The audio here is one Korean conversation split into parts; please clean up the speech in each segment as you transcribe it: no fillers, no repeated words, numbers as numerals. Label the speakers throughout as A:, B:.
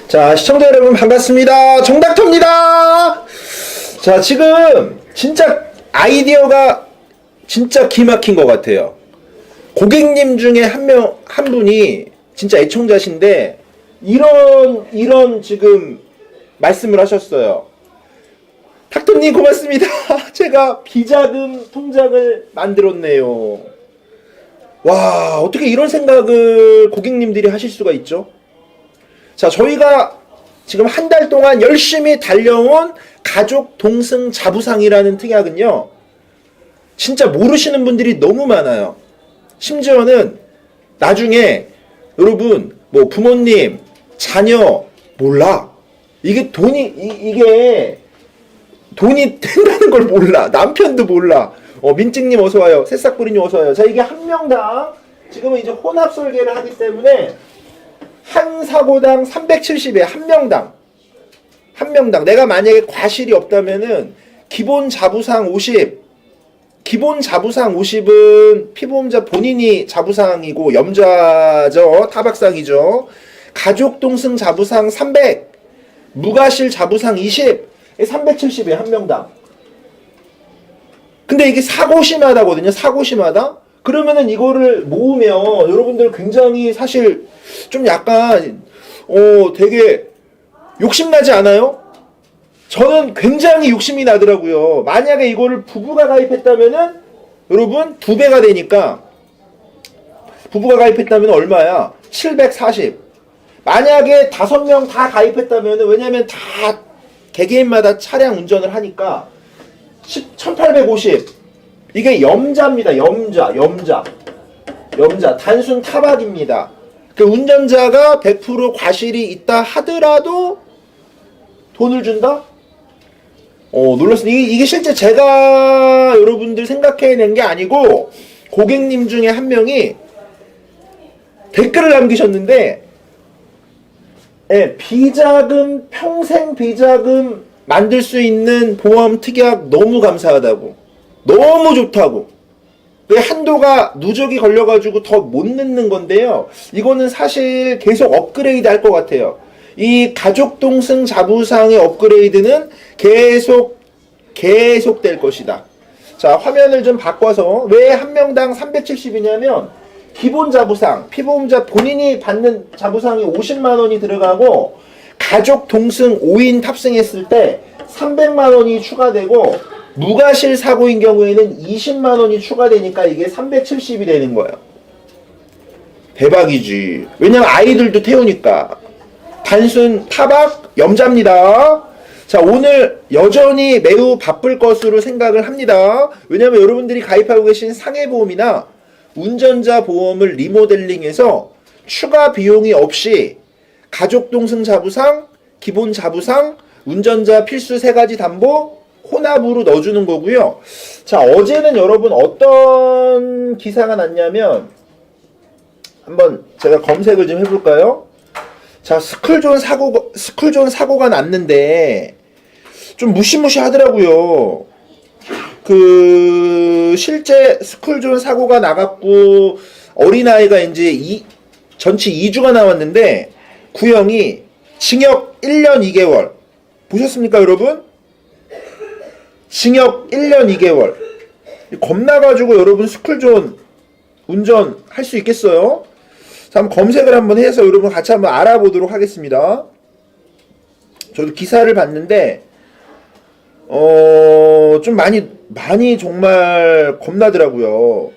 A: 자, 시청자 여러분 반갑습니다. 정닥터입니다. 자, 지금 진짜 아이디어가 진짜 기막힌 것 같아요. 고객님 중에 한 분이 진짜 애청자신데 이런 지금 말씀을 하셨어요. 닥터님 고맙습니다. 제가 비자금 통장을 만들었네요. 와, 어떻게 이런 생각을 고객님들이 하실 수가 있죠? 자, 저희가 지금 한 달 동안 열심히 달려온 가족 동승 자부상이라는 특약은요, 진짜 모르시는 분들이 너무 많아요. 심지어는 나중에 여러분 뭐 부모님, 자녀 몰라. 이게 돈이 된다는 걸 몰라. 남편도 몰라. 민증님 어서와요. 새싹부리님 어서와요. 자, 이게 한 명당 지금은 이제 혼합 설계를 하기 때문에 한 사고당 370에 한 명당 내가 만약에 과실이 없다면은 기본 자부상 50은 피보험자 본인이 자부상이고 염자죠. 타박상이죠. 가족 동승 자부상 300, 무과실 자부상 20, 370에 한 명당. 근데 이게 사고심하다거든요. 사고심하다? 그러면은 이거를 모으면 여러분들 굉장히 사실 좀 약간 되게 욕심나지 않아요? 저는 굉장히 욕심이 나더라고요. 만약에 이거를 부부가 가입했다면은 여러분 2배가 되니까 부부가 가입했다면 얼마야? 740. 만약에 5명 다 가입했다면은 왜냐면 다 개개인마다 차량 운전을 하니까 1850. 이게 염자입니다. 염자. 단순 타박입니다. 그 운전자가 100% 과실이 있다 하더라도 돈을 준다? 놀랐어요. 이게 실제 제가 여러분들 생각해낸 게 아니고 고객님 중에 한 명이 댓글을 남기셨는데, 비자금, 평생 비자금 만들 수 있는 보험 특약 너무 감사하다고. 너무 좋다고. 한도가 누적이 걸려가지고 더 못 넣는 건데요. 이거는 사실 계속 업그레이드 할 것 같아요. 이 가족 동승 자부상의 업그레이드는 계속 될 것이다. 자, 화면을 좀 바꿔서 왜 한 명당 370이냐면 기본 자부상, 피보험자 본인이 받는 자부상이 50만 원이 들어가고 가족 동승 5인 탑승했을 때 300만 원이 추가되고 무과실 사고인 경우에는 20만 원이 추가되니까 이게 370이 되는 거예요. 대박이지. 왜냐면 아이들도 태우니까. 단순 타박 염자입니다. 자, 오늘 여전히 매우 바쁠 것으로 생각을 합니다. 왜냐면 여러분들이 가입하고 계신 상해보험이나 운전자 보험을 리모델링해서 추가 비용이 없이 가족 동승 자부상, 기본 자부상, 운전자 필수 3가지 담보 혼합으로 넣어주는 거고요. 자, 어제는 여러분 어떤 기사가 났냐면 한번 제가 검색을 좀 해볼까요? 자, 스쿨존 사고가 났는데 좀 무시무시하더라고요. 실제 스쿨존 사고가 나갔고 어린아이가 이제 전치 2주가 나왔는데 구형이 징역 1년 2개월. 보셨습니까, 여러분? 징역 1년 2개월. 겁나가지고 여러분 스쿨존 운전할 수 있겠어요? 자, 한번 검색을 한번 해서 여러분 같이 한번 알아보도록 하겠습니다. 저도 기사를 봤는데 좀 많이 정말 겁나더라고요.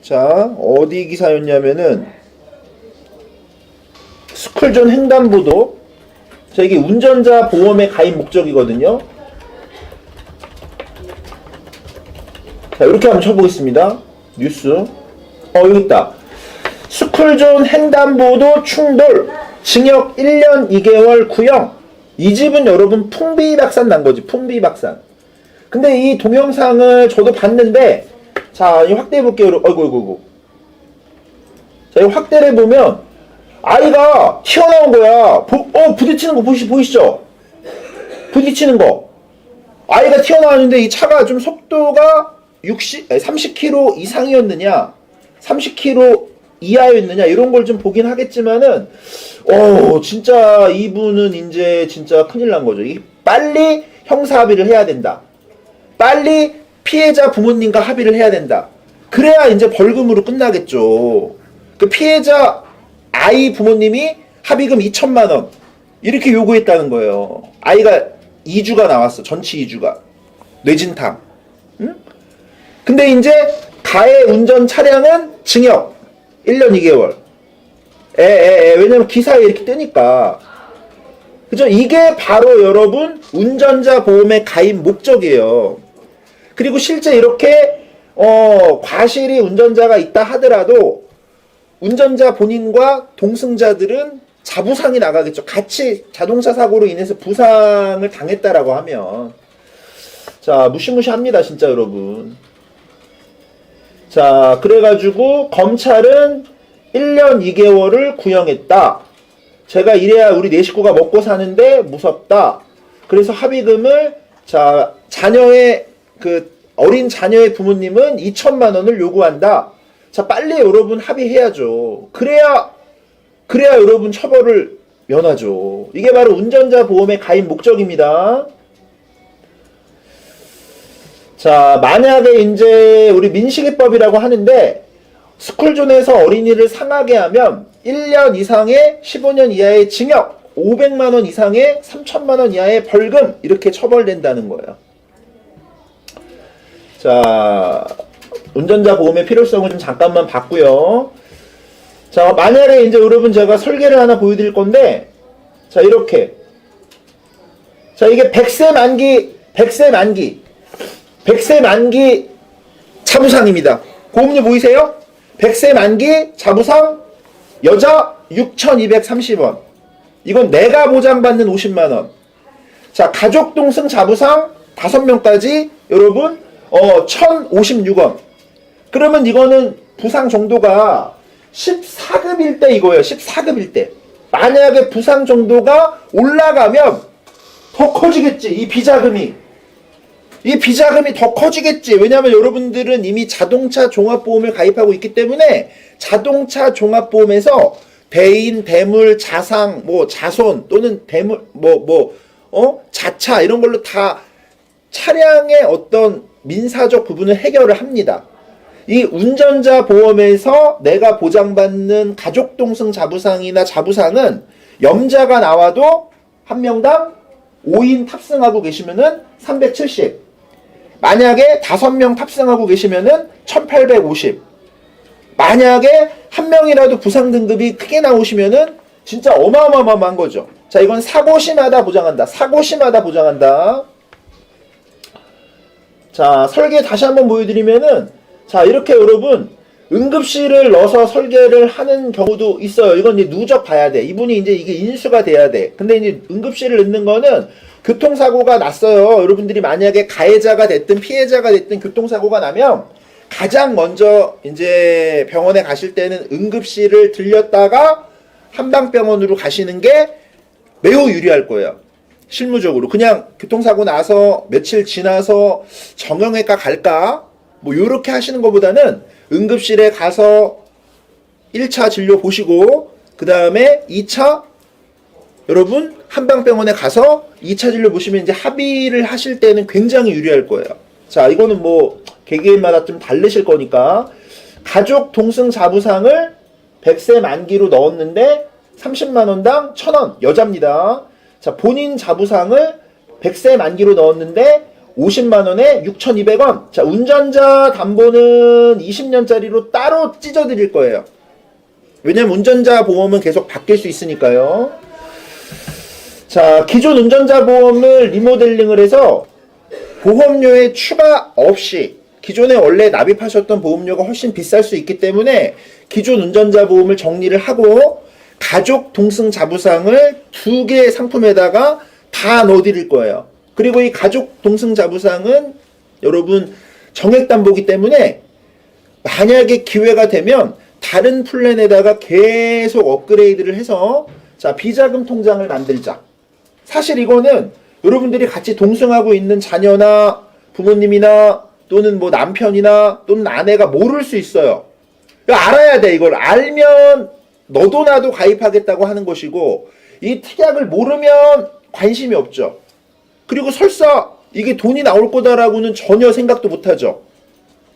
A: 자, 어디 기사였냐면은 스쿨존 횡단보도. 자, 이게 운전자 보험의 가입 목적이거든요. 자, 이렇게 한번 쳐보겠습니다. 뉴스. 여기 있다. 스쿨존 횡단보도 충돌 징역 1년 2개월 구형. 이 집은 여러분 풍비박산 난 거지. 풍비박산. 근데 이 동영상을 저도 봤는데, 자, 이 확대해 볼게요. 어이구. 자, 이 확대를 해보면 아이가 튀어나온 거야. 부딪히는 거 보이시죠? 부딪히는 거. 아이가 튀어나왔는데 이 차가 좀 속도가 30km 이상이었느냐, 30km 이하였느냐 이런 걸 좀 보긴 하겠지만은 진짜 이분은 이제 진짜 큰일 난 거죠. 빨리 형사 합의를 해야 된다. 빨리 피해자 부모님과 합의를 해야 된다. 그래야 이제 벌금으로 끝나겠죠. 그 피해자 아이 부모님이 합의금 2천만 원 이렇게 요구했다는 거예요. 아이가 이주가 나왔어. 전치 이주가. 뇌진탕. 응? 근데 이제 가해 운전 차량은 징역 1년 2개월. 왜냐면 기사에 이렇게 뜨니까. 그죠? 이게 바로 여러분 운전자 보험의 가입 목적이에요. 그리고 실제 이렇게 과실이 운전자가 있다 하더라도 운전자 본인과 동승자들은 자부상이 나가겠죠. 같이 자동차 사고로 인해서 부상을 당했다라고 하면. 자, 무시무시합니다, 진짜 여러분. 자, 그래가지고 검찰은 1년 2개월을 구형했다. 제가 이래야 우리 네 식구가 먹고 사는데 무섭다. 그래서 합의금을 자녀의 어린 자녀의 부모님은 2천만 원을 요구한다. 자, 빨리 여러분 합의해야죠. 그래야 여러분 처벌을 면하죠. 이게 바로 운전자 보험의 가입 목적입니다. 자, 만약에 이제 우리 민식이법이라고 하는데 스쿨존에서 어린이를 상하게 하면 1년 이상의 15년 이하의 징역, 500만 원 이상의 3천만 원 이하의 벌금 이렇게 처벌된다는 거예요. 자, 운전자 보험의 필요성을 좀 잠깐만 봤고요. 자, 만약에 이제 여러분 제가 설계를 하나 보여드릴 건데, 자, 이렇게. 자, 이게 100세 만기 자부상입니다. 보험료 보이세요? 100세 만기 자부상 여자 6,230원. 이건 내가 보장받는 50만원. 자, 가족 동승 자부상 5명까지 여러분 1,056원. 그러면 이거는 부상 정도가 14급일 때 이거예요. 14급일 때. 만약에 부상 정도가 올라가면 더 커지겠지. 이 비자금이 더 커지겠지. 왜냐하면 여러분들은 이미 자동차 종합보험을 가입하고 있기 때문에 자동차 종합보험에서 대인, 대물, 자상, 자손 또는 대물, 자차 이런 걸로 다 차량의 어떤 민사적 부분을 해결을 합니다. 이 운전자 보험에서 내가 보장받는 가족 동승 자부상이나 자부상은 염자가 나와도 한 명당 5인 탑승하고 계시면은 370. 만약에 5명 탑승하고 계시면은 1850. 만약에 한 명이라도 부상 등급이 크게 나오시면은 진짜 어마어마한 거죠. 자, 이건 사고시마다 보장한다. 자, 설계 다시 한번 보여드리면은, 자, 이렇게 여러분 응급실을 넣어서 설계를 하는 경우도 있어요. 이건 이제 누적 봐야 돼. 이분이 이제 이게 인수가 돼야 돼. 근데 이제 응급실을 넣는 거는 교통사고가 났어요. 여러분들이 만약에 가해자가 됐든 피해자가 됐든 교통사고가 나면 가장 먼저 이제 병원에 가실 때는 응급실을 들렸다가 한방병원으로 가시는 게 매우 유리할 거예요. 실무적으로. 그냥 교통사고 나서 며칠 지나서 정형외과 갈까? 요렇게 하시는 것보다는 응급실에 가서 1차 진료 보시고 그 다음에 2차 여러분 한방병원에 가서 2차 진료 보시면 이제 합의를 하실 때는 굉장히 유리할 거예요. 자, 이거는 개개인마다 좀 다르실 거니까 가족 동승 자부상을 100세 만기로 넣었는데 30만원당 1,000원 여자입니다. 자, 본인 자부상을 100세 만기로 넣었는데 50만원에 6,200원. 자, 운전자 담보는 20년짜리로 따로 찢어드릴 거예요. 왜냐면 운전자 보험은 계속 바뀔 수 있으니까요. 자, 기존 운전자 보험을 리모델링을 해서 보험료에 추가 없이 기존에 원래 납입하셨던 보험료가 훨씬 비쌀 수 있기 때문에 기존 운전자 보험을 정리를 하고 가족 동승 자부상을 2개의 상품에다가 다 넣어드릴 거예요. 그리고 이 가족 동승 자부상은 여러분 정액담보기 때문에 만약에 기회가 되면 다른 플랜에다가 계속 업그레이드를 해서 자, 비자금 통장을 만들자. 사실 이거는 여러분들이 같이 동승하고 있는 자녀나 부모님이나 또는 남편이나 또는 아내가 모를 수 있어요. 이거 알아야 돼. 이걸 알면 너도 나도 가입하겠다고 하는 것이고, 이 특약을 모르면 관심이 없죠. 그리고 설사 이게 돈이 나올 거다라고는 전혀 생각도 못 하죠.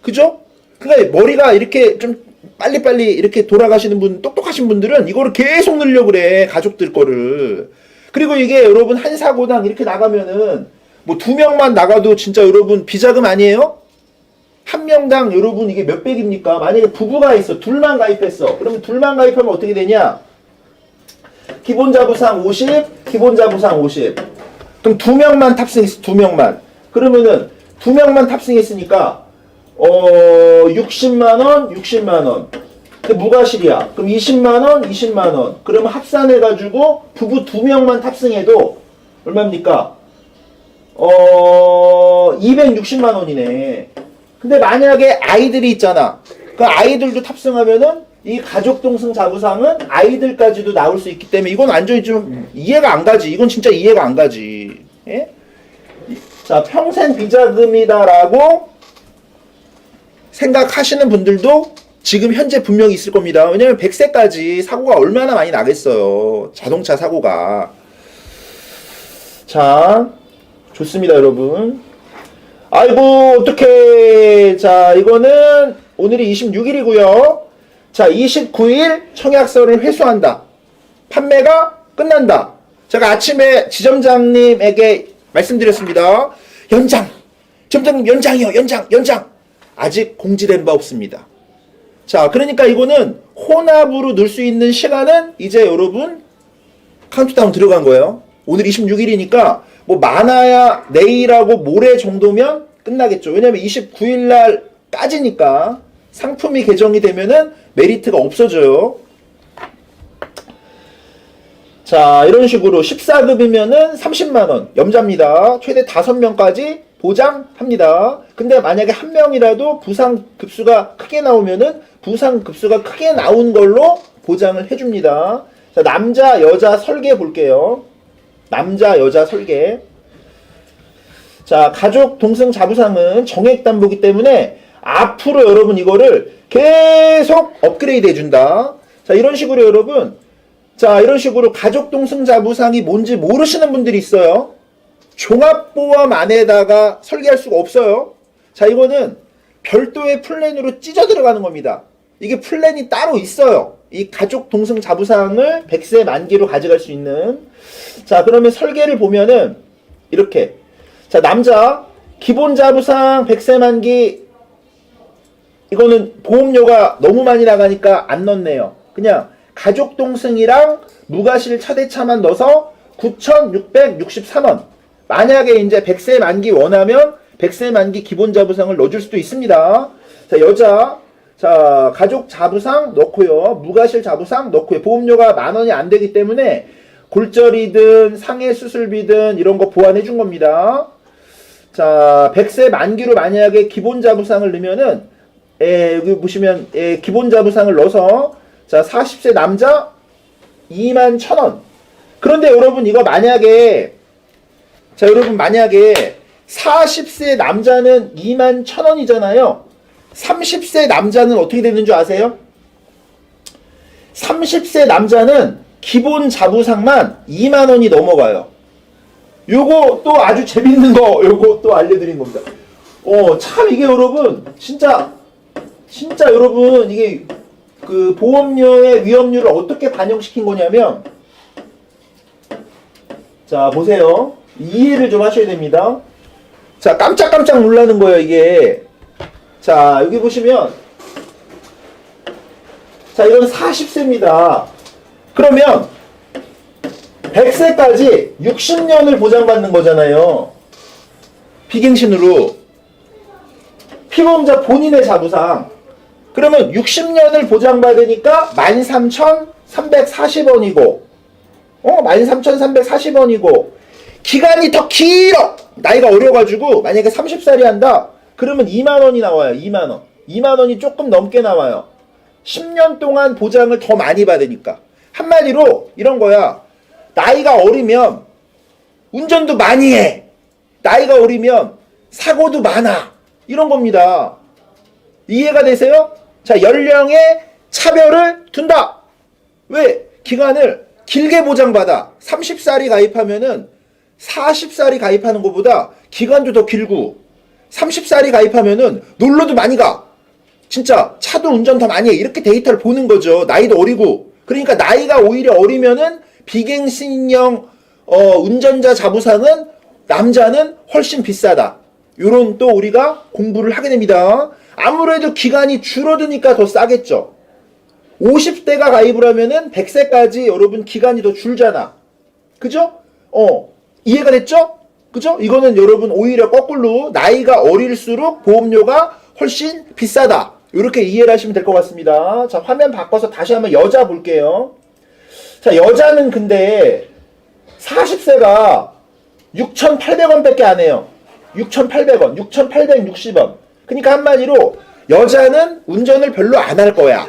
A: 그죠? 그러니까 머리가 이렇게 좀 빨리빨리 이렇게 돌아가시는 분, 똑똑하신 분들은 이거를 계속 넣으려고 그래. 가족들 거를. 그리고 이게 여러분 한 사고당 이렇게 나가면은 뭐 2명만 나가도 진짜 여러분 비자금 아니에요? 한 명당 여러분 이게 몇백입니까? 만약에 부부가 있어. 둘만 가입했어. 그러면 둘만 가입하면 어떻게 되냐? 기본자부상 50, 기본자부상 50. 그럼 2명만 탑승했어. 2명만. 그러면은 2명만 탑승했으니까 60만원, 60만원. 근데 무과실이야. 그럼 20만원, 20만원. 그러면 합산해가지고 부부 2명만 탑승해도 얼마입니까? 260만원이네. 근데 만약에 아이들이 있잖아. 그 아이들도 탑승하면은 이 가족 동승 자부상은 아이들까지도 나올 수 있기 때문에 이건 완전히 좀 이해가 안 가지. 이건 진짜 이해가 안 가지. 예? 자, 평생 비자금이다라고 생각하시는 분들도 지금 현재 분명히 있을 겁니다. 왜냐면 100세까지 사고가 얼마나 많이 나겠어요. 자동차 사고가. 자, 좋습니다, 여러분. 아이고, 어떡해. 자, 이거는 오늘이 26일이고요. 자, 29일 청약서를 회수한다. 판매가 끝난다. 제가 아침에 지점장님에게 말씀드렸습니다. 연장! 지점장님 연장이요. 연장! 아직 공지된 바 없습니다. 자, 그러니까 이거는 혼합으로 넣을 수 있는 시간은 이제 여러분 카운트다운 들어간 거예요. 오늘 26일이니까 뭐 많아야 내일하고 모레 정도면 끝나겠죠. 왜냐면 29일 날까지니까 상품이 개정이 되면은 메리트가 없어져요. 자, 이런 식으로 14급이면은 30만원 염자입니다. 최대 5명까지 보장합니다. 근데 만약에 한 명이라도 부상 급수가 크게 나오면은 부상 급수가 크게 나온 걸로 보장을 해줍니다. 자, 남자, 여자 설계 볼게요. 남자, 여자 설계. 자, 가족 동승 자부상은 정액담보기 때문에 앞으로 여러분 이거를 계속 업그레이드 해준다. 자, 이런 식으로 여러분, 자, 이런 식으로 가족 동승 자부상이 뭔지 모르시는 분들이 있어요. 종합보험 안에다가 설계할 수가 없어요. 자, 이거는 별도의 플랜으로 찢어 들어가는 겁니다. 이게 플랜이 따로 있어요. 이 가족 동승 자부상을 100세 만기로 가져갈 수 있는. 자, 그러면 설계를 보면은 이렇게. 자, 남자 기본 자부상 100세 만기, 이거는 보험료가 너무 많이 나가니까 안 넣네요. 그냥 가족 동승이랑 무과실 차대차만 넣어서 9,663원. 만약에 이제 100세 만기 원하면 100세 만기 기본 자부상을 넣어줄 수도 있습니다. 자, 여자, 자, 가족 자부상 넣고요. 무과실 자부상 넣고요. 보험료가 10,000원이 안 되기 때문에 골절이든 상해 수술비든 이런 거 보완해 준 겁니다. 자, 100세 만기로 만약에 기본 자부상을 넣으면은, 여기 보시면, 기본 자부상을 넣어서, 자, 40세 남자 21,000원. 그런데 여러분 이거 만약에, 자, 여러분 만약에 40세 남자는 21,000원이잖아요. 30세 남자는 어떻게 되는 줄 아세요? 30세 남자는 기본 자부상만 20,000원이 넘어가요. 요거 또 아주 재밌는 거, 요거 또 알려드린 겁니다. 참 이게 여러분, 진짜 여러분, 이게 그 보험료의 위험률을 어떻게 반영시킨 거냐면, 자, 보세요. 이해를 좀 하셔야 됩니다. 자, 깜짝깜짝 놀라는 거예요, 이게. 자, 여기 보시면, 자, 이건 40세입니다. 그러면 100세까지 60년을 보장받는 거잖아요. 비갱신으로. 피보험자 본인의 자부상. 그러면 60년을 보장받으니까 13,340원이고, 13,340원이고, 기간이 더 길어! 나이가 어려가지고, 만약에 30살이 한다? 그러면 20,000원이 나와요, 20,000원. 20,000원이 조금 넘게 나와요. 10년 동안 보장을 더 많이 받으니까. 한마디로, 이런 거야. 나이가 어리면, 운전도 많이 해. 나이가 어리면, 사고도 많아. 이런 겁니다. 이해가 되세요? 자, 연령에 차별을 둔다. 왜? 기간을 길게 보장받아. 30살이 가입하면은 40살이 가입하는 것보다 기간도 더 길고 30살이 가입하면은 놀러도 많이 가. 진짜 차도 운전 더 많이 해. 이렇게 데이터를 보는 거죠. 나이도 어리고. 그러니까 나이가 오히려 어리면은 비갱신형 운전자 자부상은 남자는 훨씬 비싸다. 요런 또 우리가 공부를 하게 됩니다. 아무래도 기간이 줄어드니까 더 싸겠죠. 50대가 가입을 하면은 100세까지 여러분 기간이 더 줄잖아. 그죠? 이해가 됐죠? 그죠? 이거는 여러분 오히려 거꾸로 나이가 어릴수록 보험료가 훨씬 비싸다. 이렇게 이해를 하시면 될 것 같습니다. 자, 화면 바꿔서 다시 한번 여자 볼게요. 자, 여자는 근데 40세가 6,800원 밖에 안 해요. 6,800원, 6,860원. 그러니까 한마디로 여자는 운전을 별로 안 할 거야.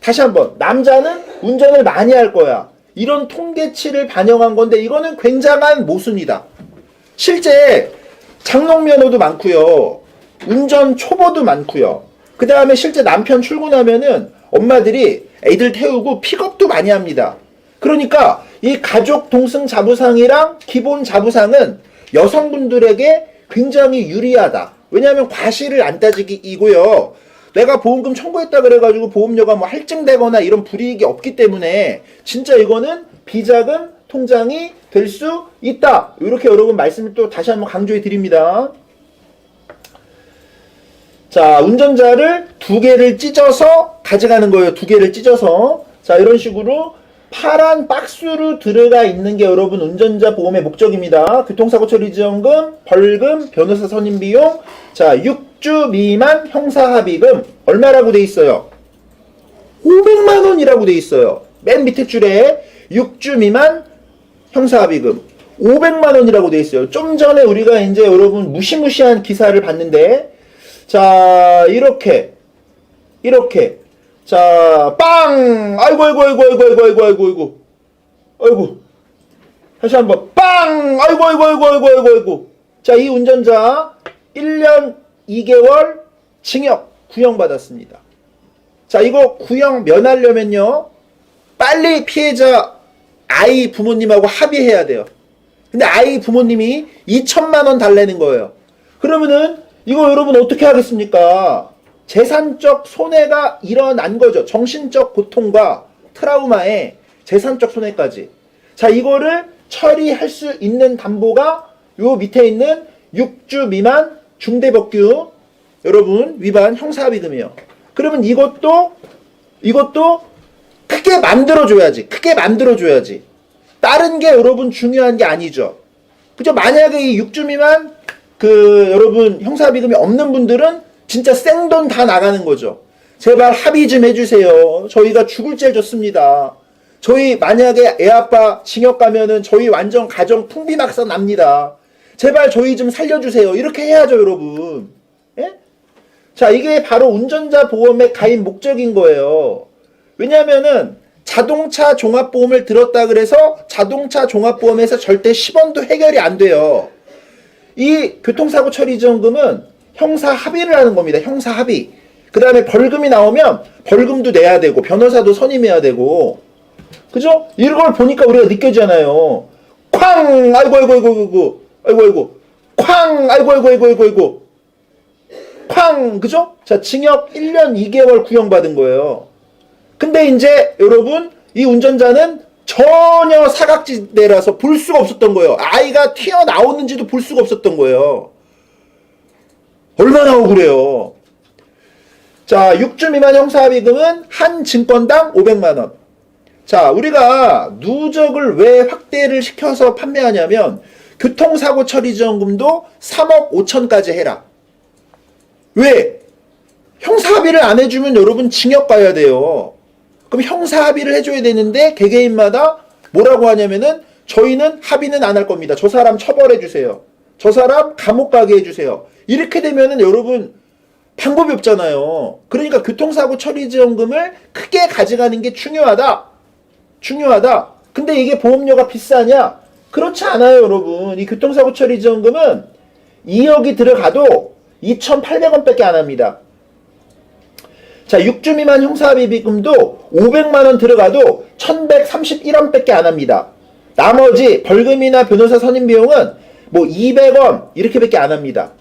A: 다시 한번, 남자는 운전을 많이 할 거야. 이런 통계치를 반영한 건데 이거는 굉장한 모순이다. 실제 장롱면허도 많고요. 운전 초보도 많고요. 그 다음에 실제 남편 출근하면은 엄마들이 애들 태우고 픽업도 많이 합니다. 그러니까 이 가족 동승 자부상이랑 기본 자부상은 여성분들에게 굉장히 유리하다. 왜냐하면 과실을 안 따지기이고요. 내가 보험금 청구했다 그래가지고 보험료가 뭐 할증되거나 이런 불이익이 없기 때문에 진짜 이거는 비자금 통장이 될 수 있다. 이렇게 여러분 말씀을 또 다시 한번 강조해 드립니다. 자, 운전자를 2개를 찢어서 가져가는 거예요. 2개를 찢어서. 자, 이런 식으로 파란 박스로 들어가 있는 게 여러분 운전자 보험의 목적입니다. 교통사고 처리 지원금, 벌금, 변호사 선임 비용. 자, 6주 미만 형사합의금 얼마라고 돼 있어요? 500만 원이라고 돼 있어요. 맨 밑에 줄에 6주 미만 형사합의금 500만 원이라고 돼 있어요. 좀 전에 우리가 이제 여러분 무시무시한 기사를 봤는데, 자, 이렇게 자, 빵! 아이고. 다시 한번, 빵! 아이고. 자, 이 운전자 1년 2개월 징역 구형받았습니다. 자, 이거 구형 면하려면요, 빨리 피해자 아이 부모님하고 합의해야 돼요. 근데 아이 부모님이 2천만 원 달라는 거예요. 그러면은 이거 여러분 어떻게 하겠습니까? 재산적 손해가 일어난 거죠. 정신적 고통과 트라우마에 재산적 손해까지. 자, 이거를 처리할 수 있는 담보가 요 밑에 있는 6주 미만 중대법규 여러분 위반 형사합의금이에요. 그러면 이것도 크게 만들어줘야지. 다른 게 여러분 중요한 게 아니죠. 그죠? 만약에 이 6주 미만 여러분 형사합의금이 없는 분들은 진짜 생돈 다 나가는 거죠. 제발 합의 좀 해주세요. 저희가 죽을 죄 졌습니다. 저희 만약에 애아빠 징역 가면은 저희 완전 가정 풍비박산 납니다. 제발 저희 좀 살려주세요. 이렇게 해야죠, 여러분. 예? 자, 이게 바로 운전자 보험의 가입 목적인 거예요. 왜냐면은 자동차 종합보험을 들었다 그래서 자동차 종합보험에서 절대 10원도 해결이 안 돼요. 이 교통사고 처리 지원금은 형사 합의를 하는 겁니다. 형사 합의. 그 다음에 벌금이 나오면 벌금도 내야 되고 변호사도 선임해야 되고, 그죠? 이걸 보니까 우리가 느껴지잖아요. 쾅! 아이고. 쾅! 아이고. 쾅! 그죠? 자, 징역 1년 2개월 구형받은 거예요. 근데 이제 여러분 이 운전자는 전혀 사각지대라서 볼 수가 없었던 거예요. 아이가 튀어나오는지도 볼 수가 없었던 거예요. 얼마나 억울해요. 자, 6주 미만 형사합의금은 한 증권당 500만 원. 자, 우리가 누적을 왜 확대를 시켜서 판매하냐면 교통사고 처리 지원금도 3억 5천까지 해라. 왜? 형사합의를 안 해주면 여러분 징역 가야 돼요. 그럼 형사합의를 해줘야 되는데 개개인마다 뭐라고 하냐면은 저희는 합의는 안 할 겁니다. 저 사람 처벌해주세요. 저 사람 감옥 가게 해주세요. 이렇게 되면은 여러분 방법이 없잖아요. 그러니까 교통사고 처리 지원금을 크게 가져가는 게 중요하다. 근데 이게 보험료가 비싸냐? 그렇지 않아요, 여러분. 이 교통사고 처리 지원금은 2억이 들어가도 2,800원 밖에 안 합니다. 자, 6주 미만 형사합의금도 500만원 들어가도 1131원밖에 안 합니다. 나머지 벌금이나 변호사 선임 비용은 뭐 200원 이렇게밖에 안 합니다.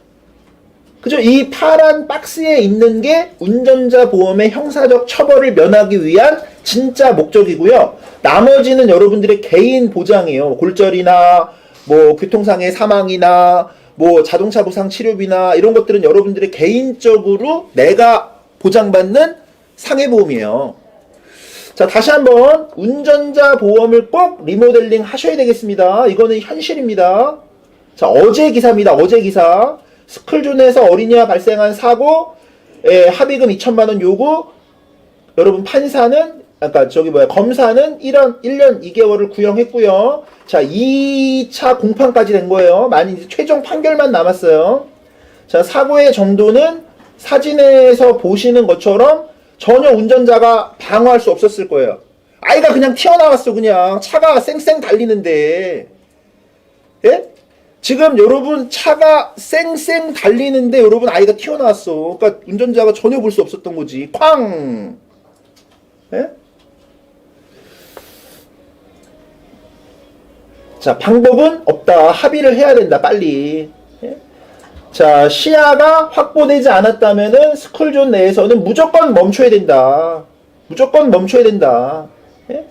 A: 그죠? 이 파란 박스에 있는 게 운전자 보험의 형사적 처벌을 면하기 위한 진짜 목적이고요. 나머지는 여러분들의 개인 보장이에요. 골절이나 뭐 교통상해 사망이나 뭐 자동차 보상 치료비나 이런 것들은 여러분들의 개인적으로 내가 보장받는 상해보험이에요. 자, 다시 한번 운전자 보험을 꼭 리모델링 하셔야 되겠습니다. 이거는 현실입니다. 자, 어제 기사입니다. 어제 기사. 스쿨존에서 어린이와 발생한 사고, 합의금 2천만원 요구, 여러분 판사는, 검사는 1년 2개월을 구형했고요. 자, 2차 공판까지 된 거예요. 이제 최종 판결만 남았어요. 자, 사고의 정도는 사진에서 보시는 것처럼 전혀 운전자가 방어할 수 없었을 거예요. 아이가 그냥 튀어나왔어. 그냥 차가 쌩쌩 달리는데, 예? 지금 여러분 차가 쌩쌩 달리는데 여러분 아이가 튀어나왔어. 그러니까 운전자가 전혀 볼 수 없었던 거지. 쾅! 예? 자, 방법은 없다. 합의를 해야 된다. 빨리. 예? 자, 시야가 확보되지 않았다면은 스쿨존 내에서는 무조건 멈춰야 된다. 무조건 멈춰야 된다. 예?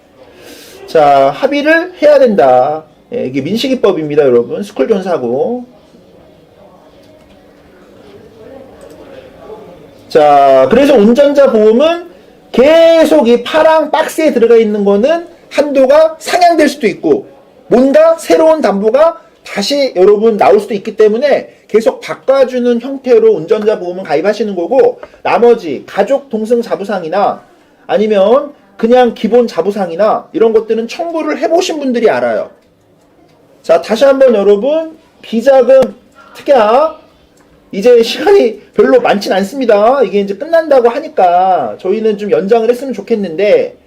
A: 자, 합의를 해야 된다. 예, 이게 민식이법입니다, 여러분. 스쿨존 사고. 자, 그래서 운전자 보험은 계속 이 파랑 박스에 들어가 있는 거는 한도가 상향될 수도 있고, 뭔가 새로운 담보가 다시 여러분 나올 수도 있기 때문에 계속 바꿔주는 형태로 운전자 보험은 가입하시는 거고, 나머지 가족 동승 자부상이나 아니면 그냥 기본 자부상이나 이런 것들은 청구를 해보신 분들이 알아요. 자, 다시 한번 여러분, 비자금 특약 이제 시간이 별로 많진 않습니다. 이게 이제 끝난다고 하니까 저희는 좀 연장을 했으면 좋겠는데,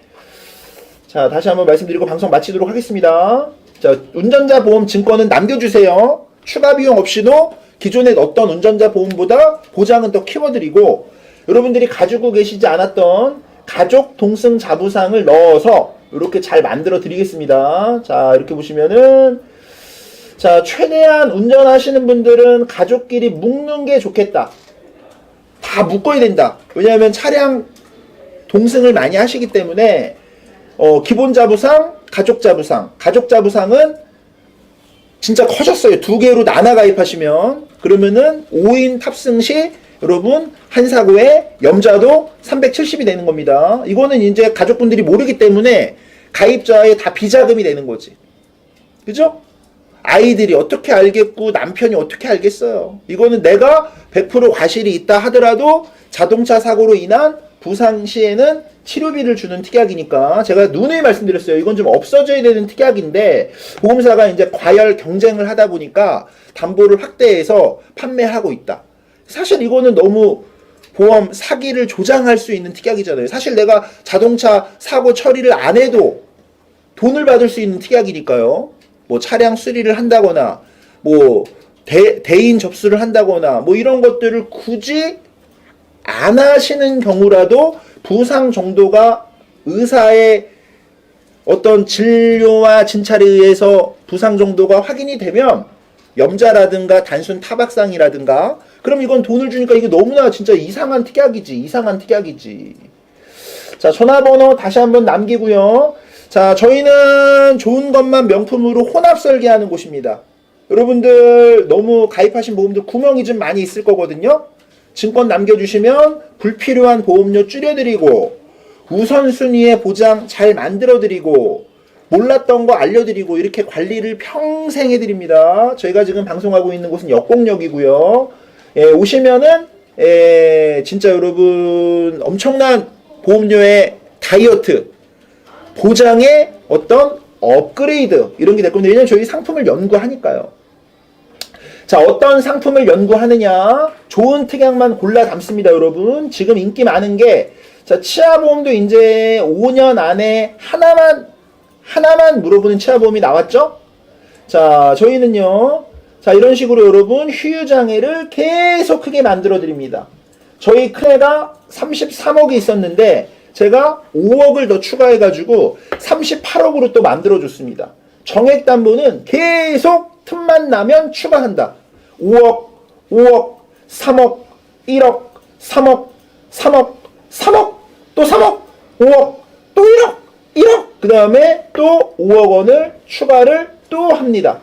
A: 자, 다시 한번 말씀드리고 방송 마치도록 하겠습니다. 자, 운전자 보험 증권은 남겨주세요. 추가 비용 없이도 기존에 어떤 운전자 보험보다 보장은 더 키워드리고, 여러분들이 가지고 계시지 않았던 가족 동승 자부상을 넣어서 이렇게 잘 만들어 드리겠습니다. 자, 이렇게 보시면은, 자, 최대한 운전하시는 분들은 가족끼리 묶는 게 좋겠다. 다 묶어야 된다. 왜냐하면 차량 동승을 많이 하시기 때문에 기본 자부상, 가족 자부상. 가족 자부상은 진짜 커졌어요. 2개로 나눠 가입하시면. 그러면은 5인 탑승 시 여러분 한 사고에 염자도 370이 되는 겁니다. 이거는 이제 가족분들이 모르기 때문에 가입자의 다 비자금이 되는 거지. 그죠? 아이들이 어떻게 알겠고 남편이 어떻게 알겠어요. 이거는 내가 100% 과실이 있다 하더라도 자동차 사고로 인한 부상 시에는 치료비를 주는 특약이니까 제가 누누이 말씀드렸어요. 이건 좀 없어져야 되는 특약인데 보험사가 이제 과열 경쟁을 하다 보니까 담보를 확대해서 판매하고 있다. 사실 이거는 너무 보험 사기를 조장할 수 있는 특약이잖아요. 사실 내가 자동차 사고 처리를 안 해도 돈을 받을 수 있는 특약이니까요. 뭐 차량 수리를 한다거나 뭐 대인 접수를 한다거나 뭐 이런 것들을 굳이 안 하시는 경우라도 부상 정도가 의사의 어떤 진료와 진찰에 의해서 부상 정도가 확인이 되면 염자라든가 단순 타박상이라든가 그럼 이건 돈을 주니까 이게 너무나 진짜 이상한 특약이지. 이상한 특약이지. 자, 전화번호 다시 한번 남기고요. 자, 저희는 좋은 것만 명품으로 혼합 설계하는 곳입니다. 여러분들 너무 가입하신 보험들 구멍이 좀 많이 있을 거거든요. 증권 남겨주시면 불필요한 보험료 줄여드리고 우선순위의 보장 잘 만들어드리고 몰랐던 거 알려드리고 이렇게 관리를 평생 해드립니다. 저희가 지금 방송하고 있는 곳은 역곡역이고요. 오시면은 진짜 여러분 엄청난 보험료의 다이어트 보장의 어떤 업그레이드 이런 게 될 겁니다. 왜냐면 저희 상품을 연구하니까요. 자, 어떤 상품을 연구하느냐? 좋은 특약만 골라 담습니다, 여러분. 지금 인기 많은 게 자, 치아보험도 이제 5년 안에 하나만 물어보는 치아보험이 나왔죠? 자, 저희는요. 자, 이런 식으로 여러분 휴유장애를 계속 크게 만들어 드립니다. 저희 큰애가 33억이 있었는데 제가 5억을 더 추가해가지고 38억으로 또 만들어줬습니다. 정액담보는 계속 틈만 나면 추가한다. 5억, 5억, 3억, 1억, 3억, 3억, 3억, 또 3억, 5억, 또 1억, 1억, 그 다음에 또 5억 원을 추가를 또 합니다.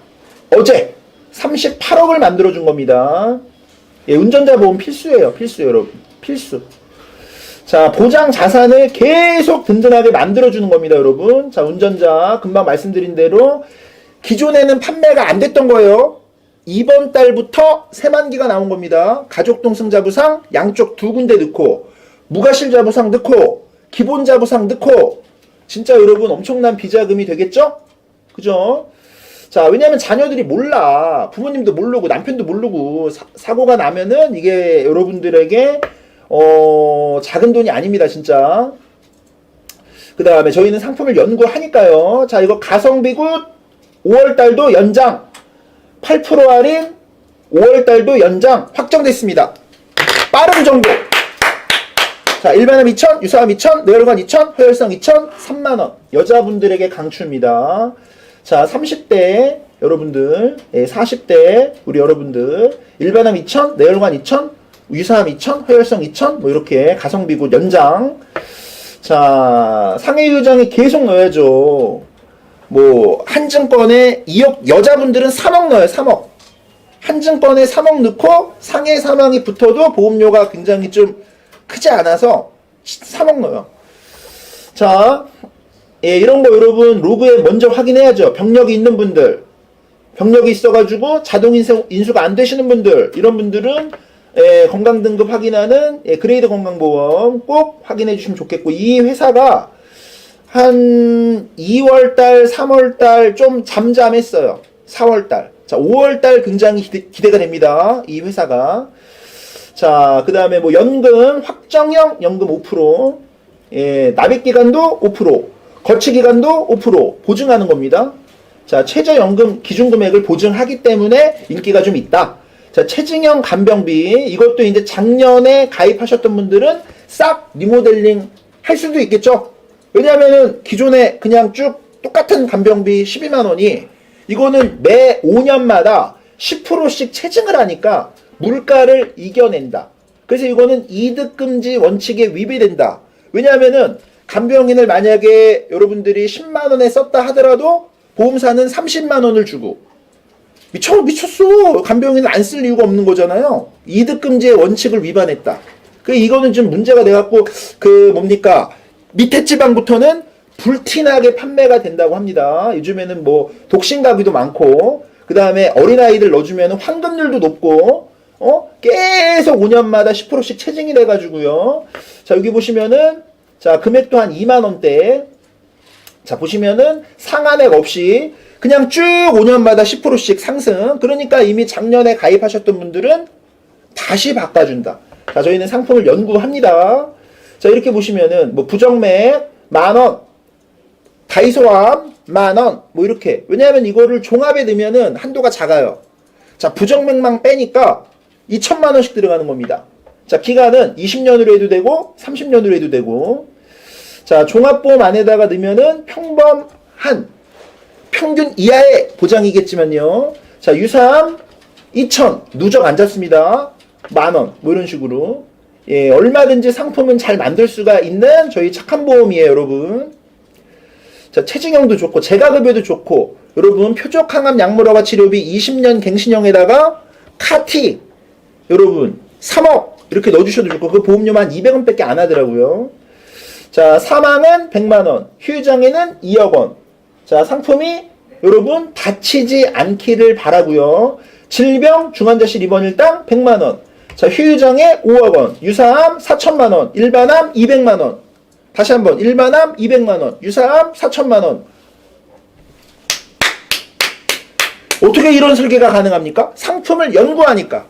A: 어제 38억을 만들어준 겁니다. 예, 운전자 보험 필수예요. 필수, 여러분. 필수. 자, 보장 자산을 계속 든든하게 만들어주는 겁니다, 여러분. 자, 운전자, 금방 말씀드린 대로 기존에는 판매가 안 됐던 거예요. 이번 달부터 새만기가 나온 겁니다. 가족동승자부상 양쪽 두 군데 넣고, 무과실자부상 넣고, 기본자부상 넣고, 진짜 여러분 엄청난 비자금이 되겠죠? 그죠? 자, 왜냐면 자녀들이 몰라. 부모님도 모르고 남편도 모르고 사고가 나면은 이게 여러분들에게 작은 돈이 아닙니다, 진짜. 그 다음에 저희는 상품을 연구하니까요. 자, 이거 가성비굿 5월달도 연장 8% 할인 5월달도 연장 확정됐습니다. 빠른 정보. 자, 일반암 2,000, 유사암 2,000, 뇌혈관 2,000, 허혈성 2,000, 3만원. 여자분들에게 강추입니다. 자, 30대 여러분들, 40대 우리 여러분들, 일반암 2,000, 뇌혈관 2,000, 유사암 2,000, 허혈성 2,000, 뭐 이렇게 가성비굿 연장. 자, 상해유장에 계속 넣어야죠. 뭐 한증권에 2억, 여자분들은 3억 넣어요. 3억. 한증권에 3억 넣고 상해 사망이 붙어도 보험료가 굉장히 좀 크지 않아서 3억 넣어요. 자, 예, 이런 거 여러분 로그에 먼저 확인해야죠. 병력이 있는 분들, 병력이 있어가지고 자동 인수가 안 되시는 분들, 이런 분들은 건강 등급 확인하는 그레이드 건강보험 꼭 확인해 주시면 좋겠고, 이 회사가 한 2월달, 3월달 좀 잠잠했어요. 4월달. 자, 5월달 굉장히 기대가 됩니다. 이 회사가. 자, 그 다음에 뭐 연금, 확정형 연금 5%, 납입기간도 5%, 거치기간도 5% 보증하는 겁니다. 자, 최저연금 기준금액을 보증하기 때문에 인기가 좀 있다. 자, 체증형 간병비, 이것도 이제 작년에 가입하셨던 분들은 싹 리모델링 할 수도 있겠죠? 왜냐면은 기존에 그냥 쭉 똑같은 간병비 12만원이 이거는 매 5년마다 10%씩 체증을 하니까 물가를 이겨낸다. 그래서 이거는 이득금지 원칙에 위배된다. 왜냐하면은 간병인을 만약에 여러분들이 10만원에 썼다 하더라도 보험사는 30만원을 주고, 미쳤어. 간병인을 안 쓸 이유가 없는 거잖아요. 이득금지의 원칙을 위반했다. 이거는 좀 문제가 돼갖고 밑에 지방부터는 불티나게 판매가 된다고 합니다. 요즘에는 뭐 독신가비도 많고, 그 다음에 어린아이들 넣어주면 환급률도 높고, 계속 5년마다 10%씩 체증이 돼가지고요. 자, 여기 보시면은, 자, 금액도 한 2만원대. 자, 보시면은 상한액 없이 그냥 쭉 5년마다 10%씩 상승. 그러니까 이미 작년에 가입하셨던 분들은 다시 바꿔준다. 자, 저희는 상품을 연구합니다. 자, 이렇게 보시면은 뭐 부정맥 만원, 다이소암 만원, 뭐 이렇게. 왜냐하면 이거를 종합에 넣으면은 한도가 작아요. 자, 부정맥만 빼니까 2천만원씩 들어가는 겁니다. 자, 기간은 20년으로 해도 되고 30년으로 해도 되고. 자, 종합보험 안에다가 넣으면은 평범한 평균 이하의 보장이겠지만요. 자, 유사암 2천 누적 안 잡습니다. 만원 뭐 이런 식으로. 예, 얼마든지 상품은 잘 만들 수가 있는 저희 착한 보험이에요, 여러분. 자, 체증형도 좋고 재가급여도 좋고, 여러분 표적항암 약물허가 치료비 20년 갱신형에다가 카티 여러분 3억 이렇게 넣어주셔도 좋고, 그 보험료만 200원 밖에 안 하더라고요. 자, 사망은 100만원, 휴유장애는 2억원. 자, 상품이 여러분 다치지 않기를 바라고요. 질병 중환자실 입원 일당 100만원. 자, 휴유장애 5억원, 유사암 4천만원, 일반암 200만원. 다시 한번, 일반암 200만원, 유사암 4천만원. 어떻게 이런 설계가 가능합니까? 상품을 연구하니까.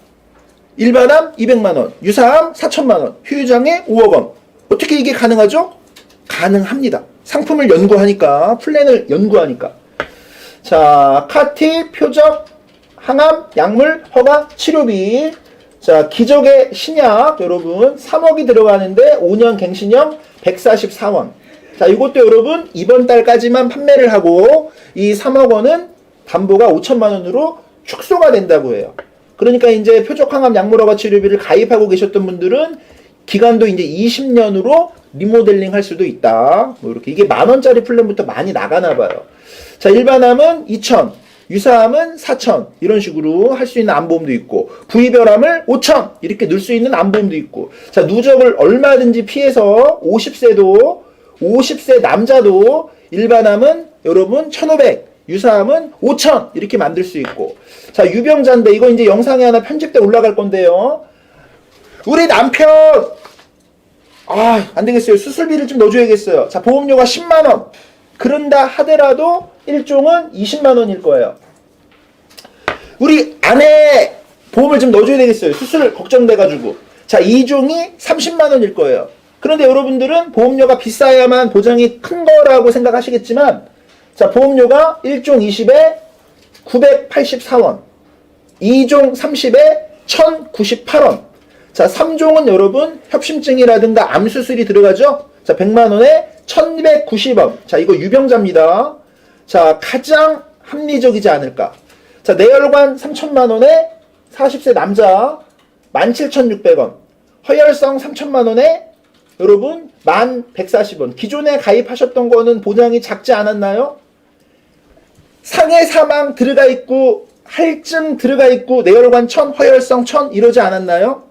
A: 일반암 200만원, 유사암 4천만원, 휴유장애 5억원. 어떻게 이게 가능하죠? 가능합니다. 상품을 연구하니까, 플랜을 연구하니까. 자, 카티, 표적, 항암, 약물, 허가, 치료비. 자, 기적의 신약 여러분 3억이 들어가는데 5년 갱신형 144원. 자, 이것도 여러분 이번 달까지만 판매를 하고 이 3억 원은 담보가 5천만 원으로 축소가 된다고 해요. 그러니까 이제 표적항암 약물허가 치료비를 가입하고 계셨던 분들은 기간도 이제 20년으로 리모델링 할 수도 있다. 뭐 이렇게 이게 10,000원짜리 플랜부터 많이 나가나 봐요. 자, 일반암은 2,000, 유사암은 4,000 이런 식으로 할 수 있는 암보험도 있고 부위별암을 5,000 이렇게 넣을 수 있는 암보험도 있고 자, 누적을 얼마든지 피해서 50세 남자도 일반암은 여러분 1,500 유사암은 5,000 이렇게 만들 수 있고 자, 유병자인데 이거 이제 영상에 하나 편집돼 올라갈 건데요. 우리 남편 안 되겠어요. 수술비를 좀 넣어줘야겠어요. 자, 보험료가 10만 원. 그런다 하더라도 1종은 20만 원일 거예요. 우리 아내 보험을 좀 넣어줘야 되겠어요. 수술 걱정돼가지고. 자, 2종이 30만 원일 거예요. 그런데 여러분들은 보험료가 비싸야만 보장이 큰 거라고 생각하시겠지만 자, 보험료가 1종 20에 984원, 2종 30에 1098원. 자, 3종은 여러분 협심증이라든가 암수술이 들어가죠? 자, 100만원에 1290원. 자, 이거 유병자입니다. 자, 가장 합리적이지 않을까. 자, 내혈관 3천만원에 40세 남자 17,600원. 허혈성 3천만원에 여러분 1,140원. 기존에 가입하셨던 거는 보장이 작지 않았나요? 상해 사망 들어가 있고 할증 들어가 있고 내혈관 1,000, 허혈성 1,000 이러지 않았나요?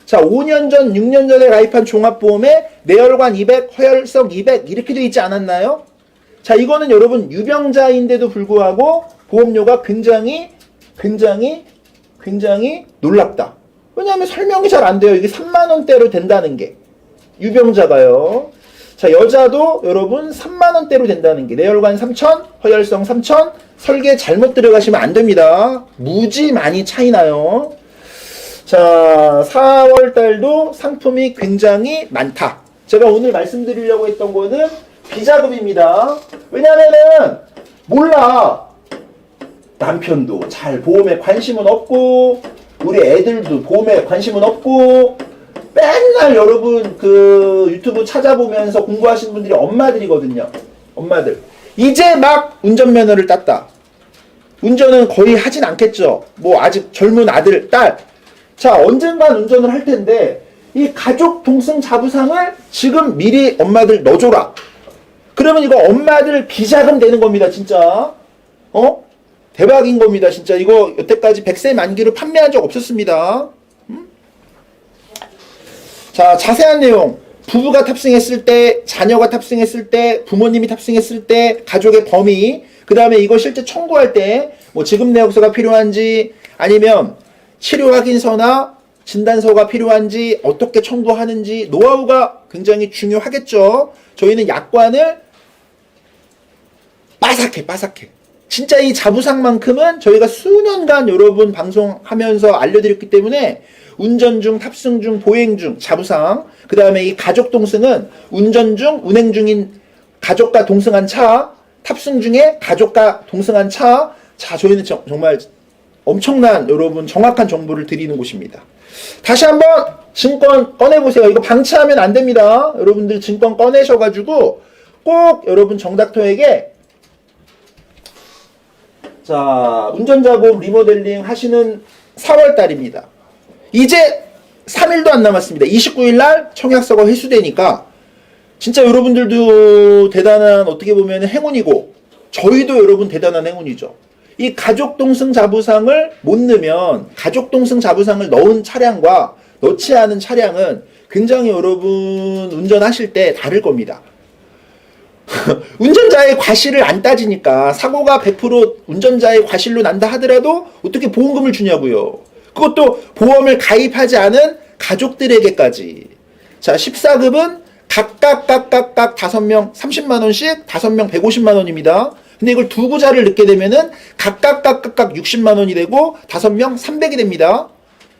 A: 자, 5년 전, 6년 전에 가입한 종합보험에 내혈관 200, 허혈성 200 이렇게 돼 있지 않았나요? 자, 이거는 여러분 유병자인데도 불구하고 보험료가 굉장히 놀랍다. 왜냐하면 설명이 잘 안 돼요. 이게 3만 원대로 된다는 게. 유병자가요. 자, 여자도 여러분 3만 원대로 된다는 게. 내혈관 3,000, 허혈성 3,000, 설계 잘못 들어가시면 안 됩니다. 무지 많이 차이 나요. 자, 4월 달도 상품이 굉장히 많다. 제가 오늘 말씀드리려고 했던 거는 비자금입니다. 왜냐면은 몰라. 남편도 잘 보험에 관심은 없고 우리 애들도 보험에 관심은 없고 맨날 여러분 그 유튜브 찾아보면서 공부하시는 분들이 엄마들이거든요. 엄마들. 이제 막 운전면허를 땄다. 운전은 거의 하진 않겠죠. 뭐 아직 젊은 아들, 딸. 자, 언젠간 운전을 할 텐데 이 가족 동승 자부상을 지금 미리 엄마들 넣어줘라. 그러면 이거 엄마들 비자금 되는 겁니다, 진짜. 대박인 겁니다, 진짜. 이거 여태까지 100세 만기로 판매한 적 없었습니다. 자, 자세한 내용. 부부가 탑승했을 때, 자녀가 탑승했을 때, 부모님이 탑승했을 때, 가족의 범위, 그 다음에 이거 실제 청구할 때, 뭐 지급 내역서가 필요한지, 아니면 치료 확인서나 진단서가 필요한지, 어떻게 청구하는지, 노하우가 굉장히 중요하겠죠. 저희는 약관을 빠삭해. 진짜 이 자부상만큼은 저희가 수년간 여러분 방송하면서 알려드렸기 때문에 운전 중, 탑승 중, 보행 중, 자부상, 그 다음에 이 가족 동승은 운전 중, 운행 중인 가족과 동승한 차, 탑승 중에 가족과 동승한 차, 자, 저희는 정말 엄청난 여러분 정확한 정보를 드리는 곳입니다. 다시 한번 증권 꺼내보세요. 이거 방치하면 안 됩니다. 여러분들 증권 꺼내셔가지고 꼭 여러분 정닥터에게 자, 운전자 보험 리모델링 하시는 4월달입니다. 이제 3일도 안 남았습니다. 29일날 청약서가 회수되니까 진짜 여러분들도 대단한 어떻게 보면 행운이고 저희도 여러분 대단한 행운이죠. 이 가족 동승 자부상을 못 넣으면 가족 동승 자부상을 넣은 차량과 넣지 않은 차량은 굉장히 여러분 운전하실 때 다를 겁니다. 운전자의 과실을 안 따지니까 사고가 100% 운전자의 과실로 난다 하더라도 어떻게 보험금을 주냐고요. 그것도 보험을 가입하지 않은 가족들에게까지. 자, 14급은 각각 5명 30만원씩 5명 150만원입니다. 근데 이걸 두 구자를 넣게 되면은 각각 60만원이 되고 5명 300이 됩니다.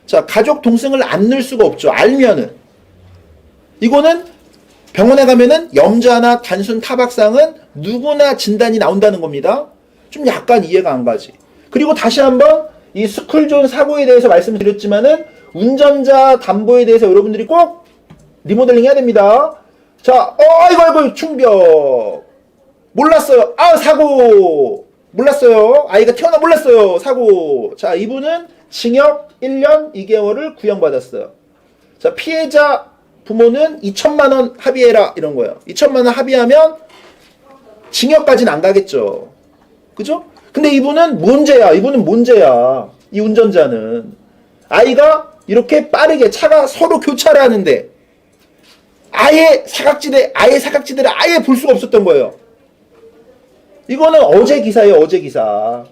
A: 자, 가족 동승을 안 넣을 수가 없죠. 알면은. 이거는 병원에 가면은 염좌나 단순 타박상은 누구나 진단이 나온다는 겁니다. 좀 약간 이해가 안 가지. 그리고 다시 한번 이 스쿨존 사고에 대해서 말씀드렸지만은 운전자 담보에 대해서 여러분들이 꼭 리모델링 해야 됩니다. 자, 아이고, 충격. 몰랐어요. 사고. 몰랐어요. 아이가 태어나 몰랐어요. 사고. 자, 이분은 징역 1년 2개월을 구형받았어요. 자, 피해자 부모는 2천만 원 합의해라. 이런 거예요. 2천만 원 합의하면 징역까지는 안 가겠죠. 그죠? 근데 이분은 문제야. 이 운전자는. 아이가 이렇게 빠르게 차가 서로 교차를 하는데 아예 사각지대를 아예 볼 수가 없었던 거예요. 이거는 어제 기사예요. 어제 기사.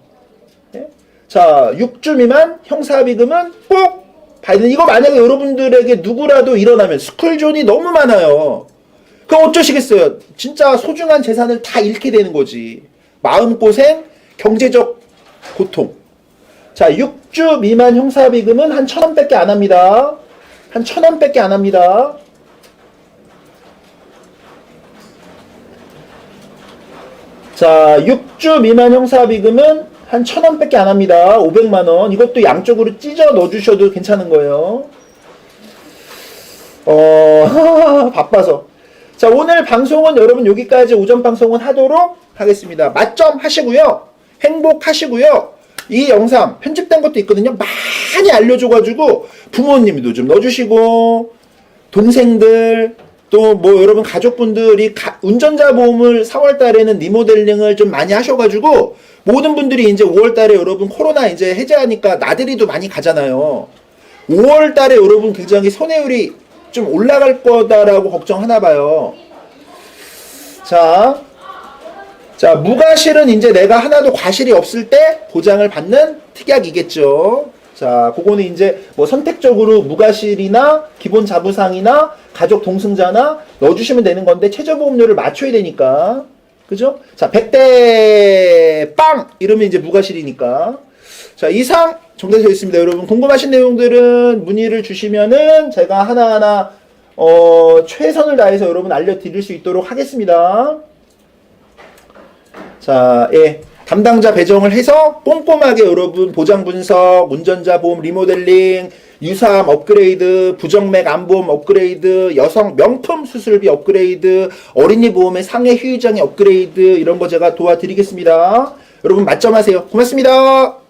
A: 예? 자, 6주 미만 형사합의금은 꼭 봐야 되는. 이거 만약에 여러분들에게 누구라도 일어나면 스쿨존이 너무 많아요. 그럼 어쩌시겠어요? 진짜 소중한 재산을 다 잃게 되는 거지. 마음고생, 경제적 고통. 자, 6주 미만 형사합의금은 한 1,000원밖에 안 합니다. 한 1,000원밖에 안 합니다. 자, 6주 미만 형사합의금은 한 1,000원밖에 안 합니다. 500만 원. 이것도 양쪽으로 찢어 넣어주셔도 괜찮은 거예요. 바빠서. 자, 오늘 방송은 여러분 여기까지 오전 방송은 하도록 하겠습니다. 맛점 하시고요. 행복하시고요. 이 영상 편집된 것도 있거든요. 많이 알려줘가지고 부모님도 좀 넣어주시고 동생들 또 뭐 여러분 가족분들이 운전자 보험을 4월 달에는 리모델링을 좀 많이 하셔가지고 모든 분들이 이제 5월 달에 여러분 코로나 이제 해제하니까 나들이도 많이 가잖아요. 5월 달에 여러분 굉장히 손해율이 좀 올라갈 거다라고 걱정하나 봐요. 자, 무과실은 이제 내가 하나도 과실이 없을 때 보장을 받는 특약이겠죠. 자, 그거는 이제 뭐 선택적으로 무과실이나 기본 자부상이나 가족 동승자나 넣어주시면 되는 건데 최저보험료를 맞춰야 되니까. 그죠? 자, 100대 빵! 이러면 이제 무과실이니까. 자, 이상 정리되어 있습니다. 여러분 궁금하신 내용들은 문의를 주시면은 제가 하나하나 최선을 다해서 여러분 알려드릴 수 있도록 하겠습니다. 자, 예. 담당자 배정을 해서 꼼꼼하게 여러분 보장 분석, 운전자 보험 리모델링, 유사암 업그레이드, 부정맥 암보험 업그레이드, 여성 명품 수술비 업그레이드, 어린이 보험의 상해 휴유장애 업그레이드 이런 거 제가 도와드리겠습니다. 여러분 맞점하세요. 고맙습니다.